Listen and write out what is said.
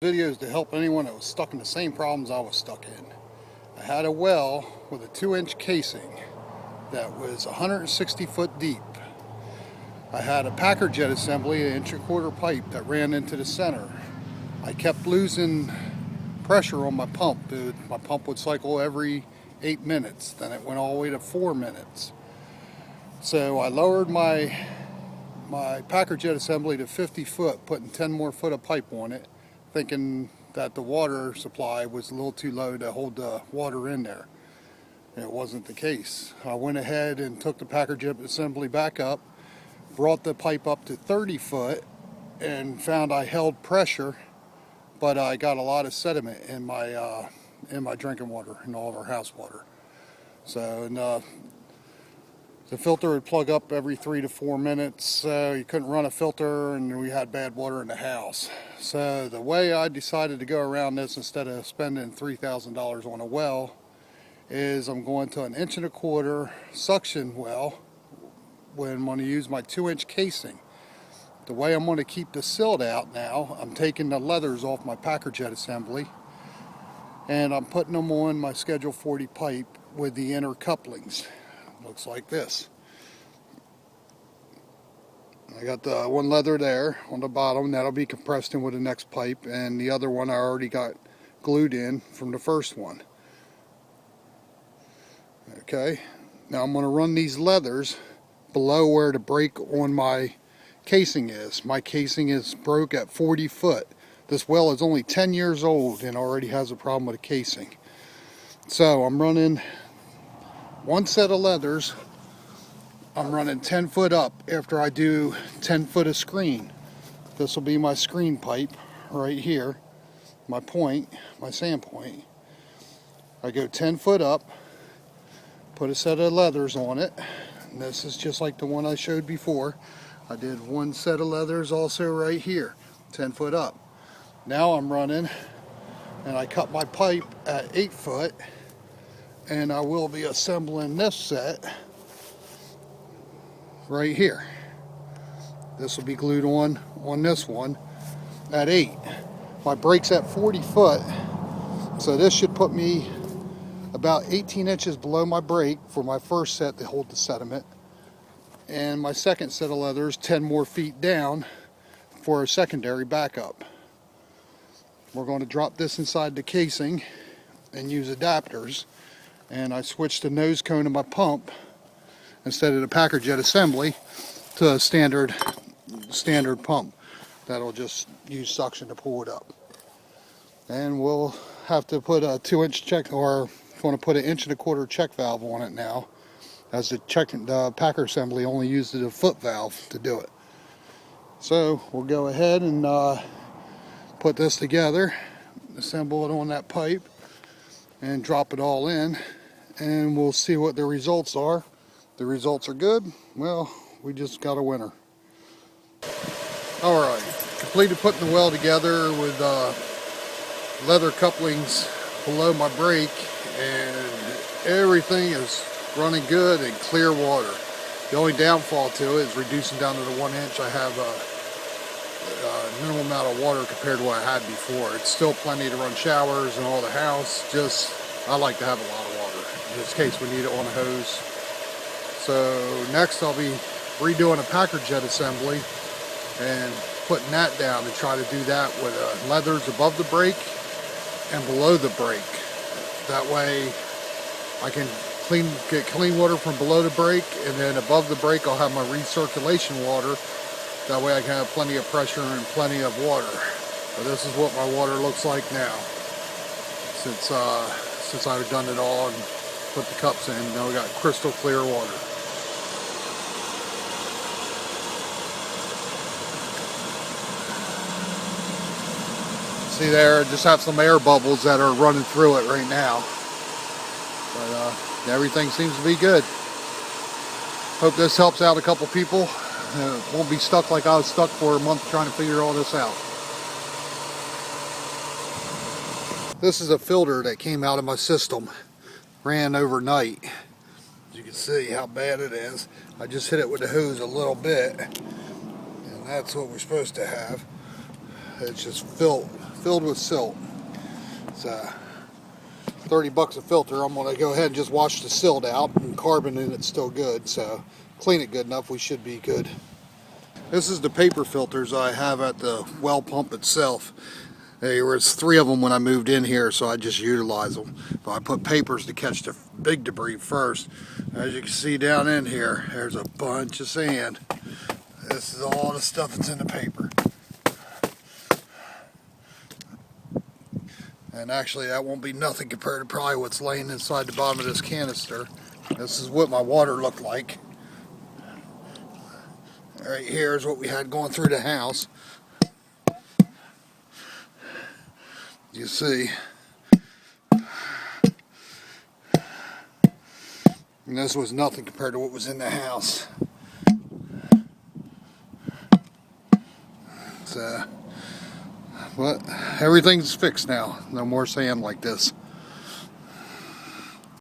Videos to help anyone that was stuck in the same problems I was stuck in. I had a well with a 2-inch casing that was 160 foot deep. I had a Packer jet assembly, an 1.25 inch pipe that ran into the center. I kept losing pressure on my pump. My pump would cycle every 8 minutes. Then it went all the way to 4 minutes. So I lowered my Packer jet assembly to 50 foot, putting 10 more foot of pipe on it, thinking that the water supply was a little too low to hold the water in there. It wasn't the case. I went ahead and took the Packer jet assembly back up, brought the pipe up to 30 foot, and found I held pressure, but I got a lot of sediment in my drinking water and all of our house water. So the filter would plug up every 3 to 4 minutes, so you couldn't run a filter, and we had bad water in the house. So the way I decided to go around this, instead of spending $3,000 on a well, is I'm going to an 1.25 inch suction well when I'm going to use my 2-inch casing. The way I'm going to keep the silt out now, I'm taking the leathers off my Packer jet assembly, and I'm putting them on my Schedule 40 pipe with the inner couplings. Looks like this. I got the one leather there on the bottom, that'll be compressed in with the next pipe, and the other one I already got glued in from the first one. Okay, now I'm going to run these leathers below where the break on my casing is. My casing is broke at 40 foot. This well is only 10 years old and already has a problem with the casing. So I'm running one set of leathers. I'm running 10 foot up after I do 10 foot of screen. This will be my screen pipe right here, my point, my sand point. I go 10 foot up, put a set of leathers on it, and this is just like the one I showed before. I did one set of leathers also right here, 10 foot up. Now I'm running, and I cut my pipe at 8 foot, and I will be assembling this set right here. This will be glued on this one at 8. My brake's at 40 foot, so this should put me about 18 inches below my brake for my first set to hold the sediment, and my second set of leathers 10 more feet down for a secondary backup. We're going to drop this inside the casing and use adapters, and I switched the nose cone of my pump instead of the Packer jet assembly to a standard pump that'll just use suction to pull it up. And we'll have to put a 2-inch check, or going to put an 1.25 inch check valve on it now, as the Packer assembly only used a foot valve to do it. So we'll go ahead and put this together, assemble it on that pipe, and drop it all in, and we'll see what the results are. The results are good. Well, we just got a winner. Alright, completed putting the well together with leather couplings below my brake, and everything is running good and clear water. The only downfall to it is reducing down to the 1 inch. I have a minimal amount of water compared to what I had before. It's still plenty to run showers and all the house, just I like to have a lot of water in this case we need it on a hose. So next I'll be redoing a Packer jet assembly and putting that down, and try to do that with leathers above the brake and below the brake. That way I can get clean water from below the brake, and then above the brake I'll have my recirculation water. That way I can have plenty of pressure and plenty of water. But this is what my water looks like now. Since I've done it all and put the cups in, now we got crystal clear water. See there, just have some air bubbles that are running through it right now. But everything seems to be good. Hope this helps out a couple people. Won't be stuck like I was stuck for a month trying to figure all this out. This is a filter that came out of my system. Ran overnight. As you can see how bad it is. I just hit it with the hose a little bit, and that's what we're supposed to have. It's just filled with silt. It's 30 bucks a filter. I'm going to go ahead and just wash the silt out, and carbon in it's still good, so clean it good enough, we should be good. This is the paper filters I have at the well pump itself. There was 3 of them when I moved in here, so I just utilize them. But I put papers to catch the big debris first. As you can see down in here, there's a bunch of sand. This is all the stuff that's in the paper. And actually that won't be nothing compared to probably what's laying inside the bottom of this canister. This is what my water looked like. Right here is what we had going through the house. You see. And this was nothing compared to what was in the house. But everything's fixed now. No more sand like this.